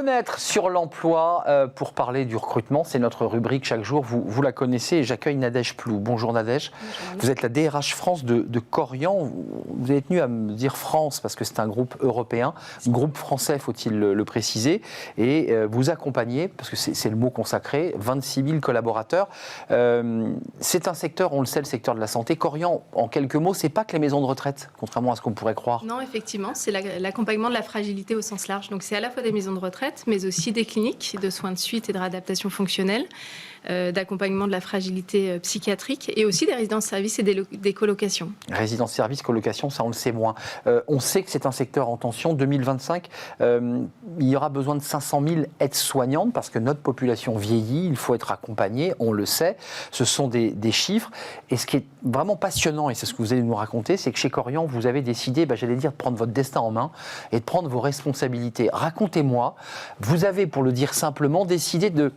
Fenêtre sur l'emploi pour parler du recrutement. C'est notre rubrique chaque jour. Vous la connaissez et j'accueille Nadège Plou. Bonjour Nadège. Bonjour. Vous êtes la DRH France de Korian. Vous avez tenu à me dire France parce que c'est un groupe européen, groupe français, faut-il le préciser. Et vous accompagnez, parce que c'est le mot consacré, 26 000 collaborateurs. C'est un secteur, on le sait, le secteur de la santé. Korian, en quelques mots, c'est pas que les maisons de retraite, contrairement à ce qu'on pourrait croire. Non, effectivement, c'est l'accompagnement de la fragilité au sens large. Donc c'est à la fois des maisons de retraite, mais aussi des cliniques de soins de suite et de réadaptation fonctionnelle, d'accompagnement de la fragilité psychiatrique et aussi des résidences-services et des colocations. Résidences-services, colocations, ça on le sait moins. On sait que c'est un secteur en tension. 2025, il y aura besoin de 500 000 aides-soignantes parce que notre population vieillit, il faut être accompagné, on le sait. Ce sont des chiffres. Et ce qui est vraiment passionnant, et c'est ce que vous allez nous raconter, c'est que chez Korian, vous avez décidé, j'allais dire, de prendre votre destin en main et de prendre vos responsabilités. Racontez-moi, vous avez, pour le dire simplement, décidé de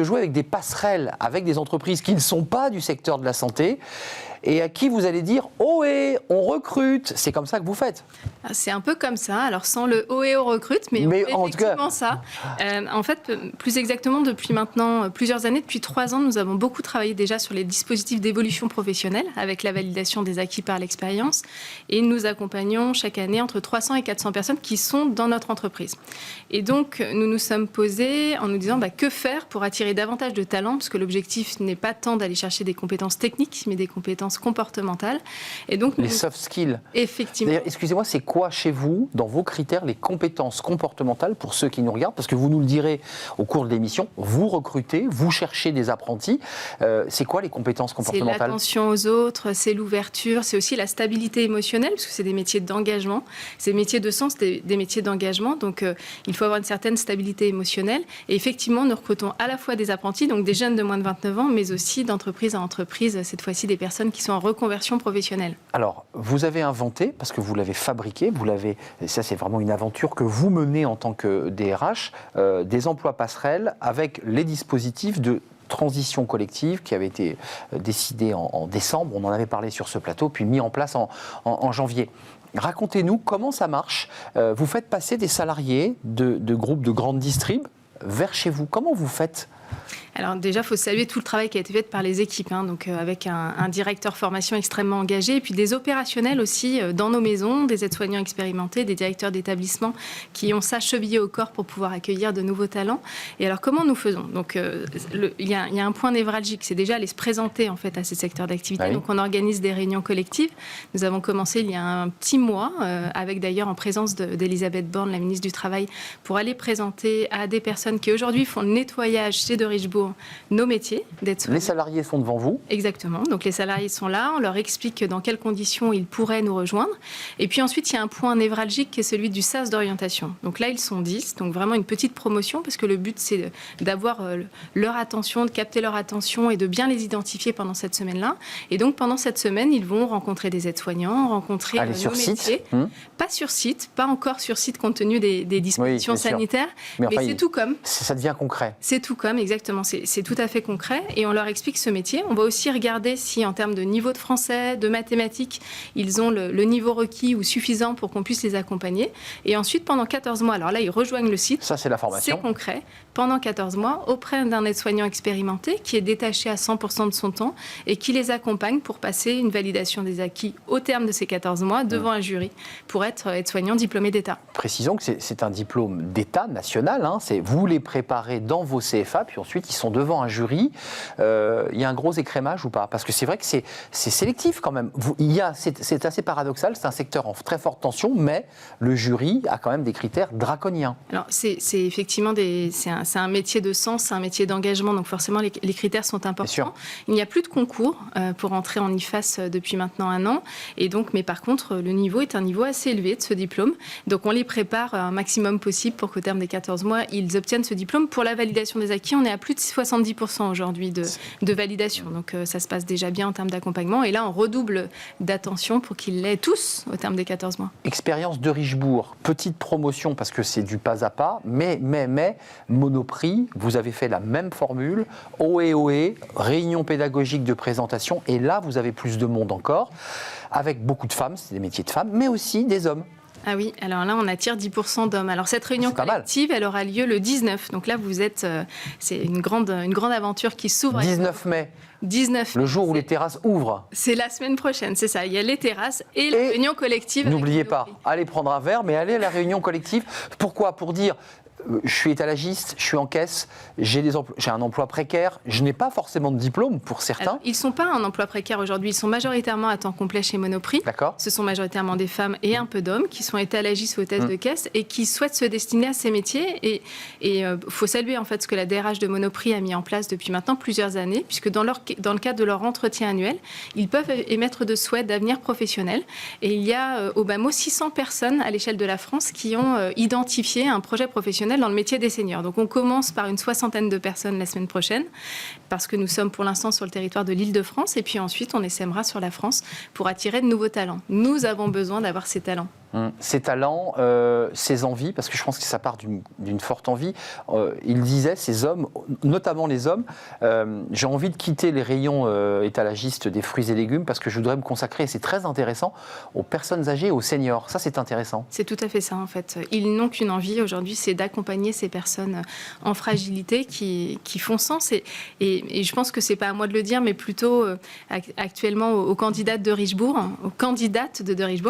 jouer avec des passerelles avec des entreprises qui ne sont pas du secteur de la santé et à qui vous allez dire « Ohé, on recrute ». C'est comme ça que vous faites. C'est un peu comme ça, alors sans le « Ohé, on recrute », mais on fait effectivement ça. En fait, plus exactement, depuis maintenant plusieurs années, depuis 3 ans, nous avons beaucoup travaillé déjà sur les dispositifs d'évolution professionnelle avec la validation des acquis par l'expérience et nous accompagnons chaque année entre 300 et 400 personnes qui sont dans notre entreprise. Et donc, nous nous sommes posés en nous disant que faire pour attirer davantage de talents, parce que l'objectif n'est pas tant d'aller chercher des compétences techniques, mais des compétences comportementales. Et donc, les soft skills. Effectivement. D'ailleurs, excusez-moi, c'est quoi chez vous, dans vos critères, les compétences comportementales pour ceux qui nous regardent? Parce que vous nous le direz au cours de l'émission, vous recrutez, vous cherchez des apprentis. C'est quoi les compétences comportementales? C'est l'attention aux autres, c'est l'ouverture, c'est aussi la stabilité émotionnelle, parce que c'est des métiers d'engagement. C'est des métiers de sens, des métiers d'engagement. Donc, il faut avoir une certaine stabilité émotionnelle. Et effectivement, nous recrutons à la fois des apprentis, donc des jeunes de moins de 29 ans, mais aussi d'entreprise à entreprise, cette fois-ci des personnes qui sont en reconversion professionnelle. Alors, vous avez inventé, parce que vous l'avez fabriqué, ça c'est vraiment une aventure que vous menez en tant que DRH, des emplois passerelles avec les dispositifs de transition collective qui avait été décidé en décembre, on en avait parlé sur ce plateau, puis mis en place en janvier. Racontez-nous comment ça marche. Vous faites passer des salariés de groupes de grandes distrib vers chez vous. Comment vous faites ? Alors déjà, il faut saluer tout le travail qui a été fait par les équipes, donc avec un directeur formation extrêmement engagé, et puis des opérationnels aussi dans nos maisons, des aides-soignants expérimentés, des directeurs d'établissement qui ont ça chevillé au corps pour pouvoir accueillir de nouveaux talents. Et alors, comment nous faisons? Donc, il y a un point névralgique, c'est déjà aller se présenter en fait à ces secteurs d'activité. Oui. Donc, on organise des réunions collectives. Nous avons commencé il y a un petit mois, avec d'ailleurs en présence d'Elisabeth Borne, la ministre du Travail, pour aller présenter à des personnes qui aujourd'hui font le nettoyage chez de Richebourg nos métiers d'aides-soignants. Les salariés sont devant vous. Exactement. Donc les salariés sont là, on leur explique dans quelles conditions ils pourraient nous rejoindre. Et puis ensuite, il y a un point névralgique qui est celui du SAS d'orientation. Donc là, ils sont 10, donc vraiment une petite promotion parce que le but, c'est d'avoir leur attention, de capter leur attention et de bien les identifier pendant cette semaine-là. Et donc pendant cette semaine, ils vont rencontrer des aides-soignants, rencontrer nos métiers. Pas sur site, pas encore sur site compte tenu des dispositions sanitaires, mais c'est tout comme. Ça devient concret. C'est tout comme, exactement. C'est tout à fait concret et on leur explique ce métier. On va aussi regarder si en termes de niveau de français, de mathématiques, ils ont le niveau requis ou suffisant pour qu'on puisse les accompagner. Et ensuite, pendant 14 mois, alors là, ils rejoignent le site. Ça, c'est la formation. C'est concret. Pendant 14 mois, auprès d'un aide-soignant expérimenté qui est détaché à 100% de son temps et qui les accompagne pour passer une validation des acquis au terme de ces 14 mois devant un jury pour être aide-soignant diplômé d'État. Précisons que c'est un diplôme d'État national. Vous les préparez dans vos CFA, puis ensuite, ils sont devant un jury. Il y a un gros écrémage ou pas? Parce que c'est vrai que c'est sélectif quand même. C'est assez paradoxal, c'est un secteur en très forte tension, mais le jury a quand même des critères draconiens. Alors, c'est effectivement c'est un métier de sens, c'est un métier d'engagement, donc forcément les critères sont importants. Il n'y a plus de concours pour entrer en IFAS depuis maintenant 1 an, et donc, mais par contre, le niveau est un niveau assez élevé de ce diplôme. Donc on les prépare un maximum possible pour qu'au terme des 14 mois, ils obtiennent ce diplôme. Pour la validation des acquis, on est à plus de 70% aujourd'hui de validation. Donc ça se passe déjà bien en termes d'accompagnement. Et là, on redouble d'attention pour qu'ils l'aient tous au terme des 14 mois. Expérience de Richebourg, petite promotion parce que c'est du pas à pas, mais Monoprix, vous avez fait la même formule, ohé, réunion pédagogique de présentation, et là, vous avez plus de monde encore, avec beaucoup de femmes, c'est des métiers de femmes, mais aussi des hommes. Ah oui, alors là, on attire 10% d'hommes. Alors cette réunion collective, elle aura lieu le 19. Donc là, c'est une grande aventure qui s'ouvre. 19 mai. 19. Le jour où les terrasses ouvrent. C'est la semaine prochaine, c'est ça. Il y a les terrasses et la réunion collective. N'oubliez pas, allez prendre un verre, mais allez à la réunion collective. Pourquoi ? Pour dire, je suis étalagiste, je suis en caisse, j'ai un emploi précaire, je n'ai pas forcément de diplôme pour certains. Alors, ils ne sont pas en emploi précaire aujourd'hui, ils sont majoritairement à temps complet chez Monoprix. D'accord. Ce sont majoritairement des femmes et un peu d'hommes qui sont étalagistes ou hôtesses de caisse et qui souhaitent se destiner à ces métiers. Et faut saluer en fait ce que la DRH de Monoprix a mis en place depuis maintenant plusieurs années, puisque dans le cadre de leur entretien annuel, ils peuvent émettre de souhaits d'avenir professionnel. Et il y a au BAMO 600 personnes à l'échelle de la France qui ont identifié un projet professionnel dans le métier des seniors. Donc on commence par une 60aine de personnes la semaine prochaine, parce que nous sommes pour l'instant sur le territoire de l'Île-de-France, et puis ensuite on essaimera sur la France pour attirer de nouveaux talents. Nous avons besoin d'avoir ces talents. Ces talents, ces envies, parce que je pense que ça part d'une forte envie. Il disait, ces hommes, notamment les hommes, j'ai envie de quitter les rayons étalagistes des fruits et légumes parce que je voudrais me consacrer, et c'est très intéressant, aux personnes âgées, aux seniors. Ça, c'est intéressant. C'est tout à fait ça, en fait. Ils n'ont qu'une envie aujourd'hui, c'est d'accompagner ces personnes en fragilité qui font sens. Et je pense que c'est pas à moi de le dire, mais plutôt actuellement aux candidates de Richebourg,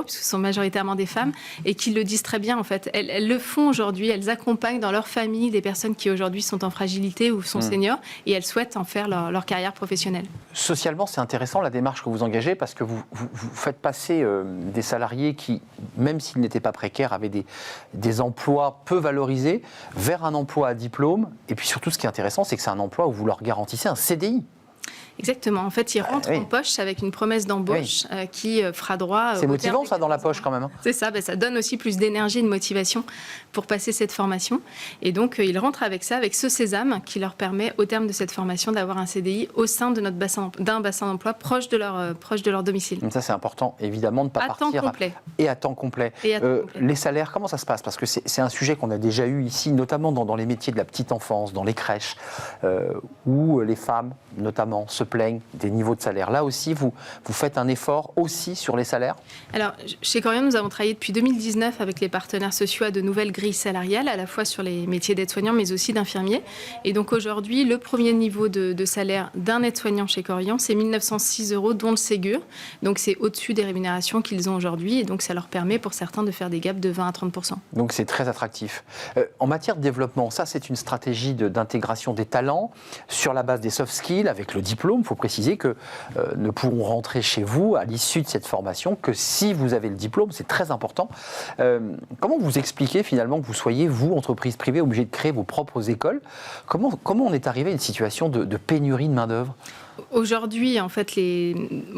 puisque ce sont majoritairement des femmes, et qui le disent très bien en fait. Elles le font aujourd'hui, elles accompagnent dans leur famille des personnes qui aujourd'hui sont en fragilité ou sont seniors, et elles souhaitent en faire leur carrière professionnelle. Socialement, c'est intéressant la démarche que vous engagez parce que vous faites passer des salariés qui, même s'ils n'étaient pas précaires, avaient des emplois peu valorisés vers un emploi à diplôme. Et puis surtout, ce qui est intéressant, c'est que c'est un emploi où vous leur garantissez un CDI. Exactement. En fait, ils rentrent en poche avec une promesse d'embauche qui fera droit. C'est motivant, ça, dans la poche, quand même. C'est ça. Ça donne aussi plus d'énergie et de motivation pour passer cette formation. Et donc, ils rentrent avec ça, avec ce sésame qui leur permet, au terme de cette formation, d'avoir un CDI au sein de d'un bassin d'emploi proche de leur domicile. Donc ça, c'est important, évidemment, de ne pas partir. À temps complet. Et à temps complet. Les salaires, comment ça se passe ? Parce que c'est un sujet qu'on a déjà eu ici, notamment dans les métiers de la petite enfance, dans les crèches, où les femmes, notamment, se plaignent des niveaux de salaire. Là aussi, vous faites un effort aussi sur les salaires ? Alors, chez Korian, nous avons travaillé depuis 2019 avec les partenaires sociaux à de nouvelles grilles salariales, à la fois sur les métiers d'aide-soignant, mais aussi d'infirmier. Et donc aujourd'hui, le premier niveau de salaire d'un aide-soignant chez Korian, c'est 1 906 €, dont le Ségur. Donc c'est au-dessus des rémunérations qu'ils ont aujourd'hui. Et donc ça leur permet pour certains de faire des gaps de 20 à 30%. Donc c'est très attractif. En matière de développement, ça c'est une stratégie d'intégration des talents sur la base des soft skills, avec le diplôme. Il faut préciser que ne pourront rentrer chez vous à l'issue de cette formation que si vous avez le diplôme, c'est très important. Comment vous expliquez finalement que vous soyez, vous, entreprise privée, obligé de créer vos propres écoles ? Comment on est arrivé à une situation de pénurie de main-d'œuvre ? Aujourd'hui, en fait,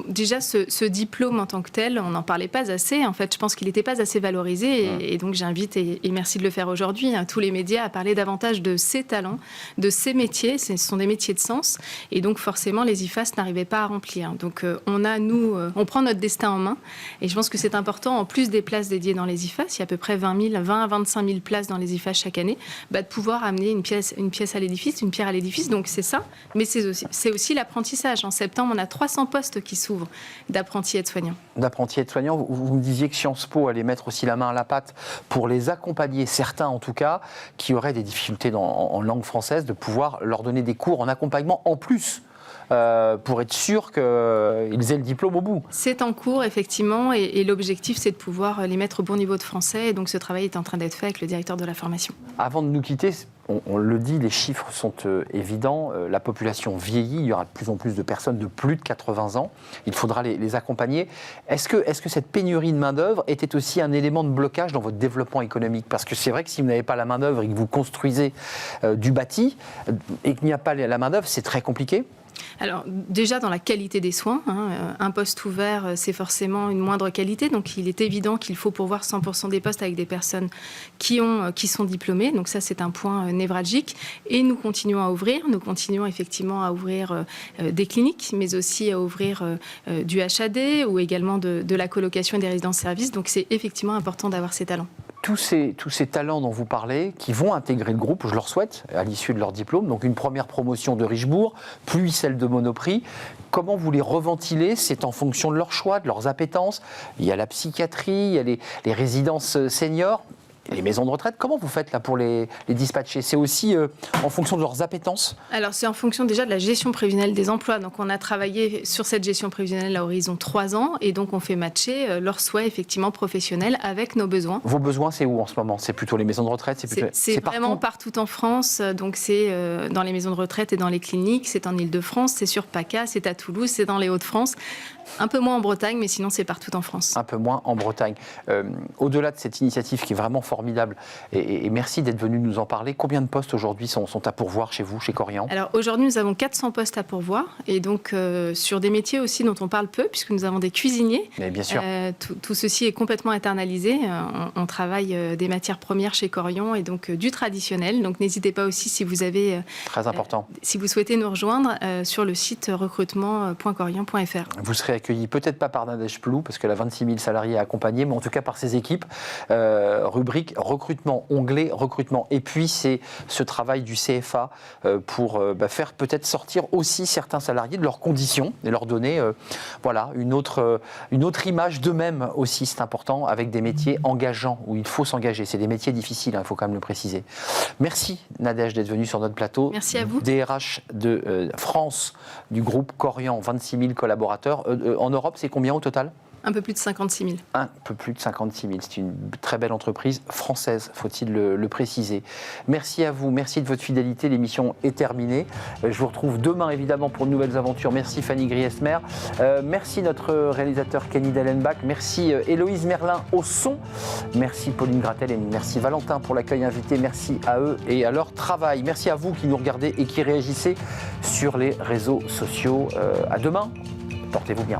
déjà ce diplôme en tant que tel, on n'en parlait pas assez. En fait, je pense qu'il n'était pas assez valorisé. Et donc, j'invite, et merci de le faire aujourd'hui, tous les médias à parler davantage de ces talents, de ces métiers. Ce sont des métiers de sens. Et donc, forcément, les IFAS n'arrivaient pas à remplir. Donc, on prend notre destin en main. Et je pense que c'est important, en plus des places dédiées dans les IFAS, il y a à peu près 20 à 25 000 places dans les IFAS chaque année, de pouvoir amener une pièce à l'édifice, une pierre à l'édifice. Donc, c'est ça. Mais c'est aussi l'apprentissage. En septembre, on a 300 postes qui s'ouvrent d'apprentis aides-soignants. D'apprentis aides-soignants, vous me disiez que Sciences Po allait mettre aussi la main à la pâte pour les accompagner, certains en tout cas, qui auraient des difficultés en langue française, de pouvoir leur donner des cours en accompagnement en plus. Pour être sûr qu'ils aient le diplôme au bout. C'est en cours, effectivement, et l'objectif, c'est de pouvoir les mettre au bon niveau de français. Et donc, ce travail est en train d'être fait avec le directeur de la formation. Avant de nous quitter, on le dit, les chiffres sont évidents. La population vieillit, il y aura de plus en plus de personnes de plus de 80 ans. Il faudra les accompagner. Est-ce que cette pénurie de main-d'œuvre était aussi un élément de blocage dans votre développement économique ? Parce que c'est vrai que si vous n'avez pas la main-d'œuvre et que vous construisez du bâti et qu'il n'y a pas la main-d'œuvre, c'est très compliqué. Alors déjà dans la qualité des soins, un poste ouvert c'est forcément une moindre qualité, donc il est évident qu'il faut pourvoir 100% des postes avec des personnes qui sont diplômées, donc ça c'est un point névralgique et nous continuons effectivement à ouvrir des cliniques, mais aussi à ouvrir du HAD ou également de la colocation et des résidences-services, donc c'est effectivement important d'avoir ces talents. tous ces talents dont vous parlez, qui vont intégrer le groupe, je leur souhaite, à l'issue de leur diplôme, donc une première promotion de Richebourg, puis celle de Monoprix, comment vous les reventilez? C'est en fonction de leur choix, de leurs appétences. Il y a la psychiatrie, il y a les résidences seniors, les maisons de retraite. Comment vous faites là pour les dispatcher? C'est aussi en fonction de leurs appétences? Alors, c'est en fonction déjà de la gestion prévisionnelle des emplois. Donc, on a travaillé sur cette gestion prévisionnelle à horizon 3 ans et donc on fait matcher leurs souhaits effectivement professionnels avec nos besoins. Vos besoins, c'est où en ce moment? C'est plutôt les maisons de retraite? C'est vraiment partout en France. Donc, c'est dans les maisons de retraite et dans les cliniques. C'est en Ile-de-France, c'est sur PACA, c'est à Toulouse, c'est dans les Hauts-de-France. Un peu moins en Bretagne, mais sinon c'est partout en France. Un peu moins en Bretagne. Au-delà de cette initiative qui est vraiment formidable, et merci d'être venu nous en parler, combien de postes aujourd'hui sont à pourvoir chez vous, chez Korian? Alors aujourd'hui, nous avons 400 postes à pourvoir, et donc sur des métiers aussi dont on parle peu, puisque nous avons des cuisiniers. Mais bien sûr. Tout ceci est complètement internalisé. On travaille des matières premières chez Korian et donc du traditionnel. Donc n'hésitez pas aussi si vous avez... Très important. Si vous souhaitez nous rejoindre sur le site recrutement.korian.fr. Vous serez accueilli peut-être pas par Nadège Plou, parce qu'elle a 26 000 salariés à accompagner, mais en tout cas par ses équipes. Rubrique recrutement, onglet recrutement. Et puis c'est ce travail du CFA pour faire peut-être sortir aussi certains salariés de leurs conditions et leur donner une autre image d'eux-mêmes aussi, c'est important, avec des métiers engageants, où il faut s'engager. C'est des métiers difficiles, il faut quand même le préciser. Merci Nadège d'être venue sur notre plateau. Merci à vous. DRH de France du groupe Korian, 26 000 collaborateurs. En Europe, c'est combien au total? Un peu plus de 56 000. Un peu plus de 56 000. C'est une très belle entreprise française, faut-il le préciser. Merci à vous, merci de votre fidélité. L'émission est terminée. Je vous retrouve demain, évidemment, pour de nouvelles aventures. Merci Fanny Griesmer. Merci notre réalisateur Kenny Dellenbach. Merci Héloïse Merlin au son. Merci Pauline Gratel et merci Valentin pour l'accueil invité. Merci à eux et à leur travail. Merci à vous qui nous regardez et qui réagissez sur les réseaux sociaux. À demain. Portez-vous bien.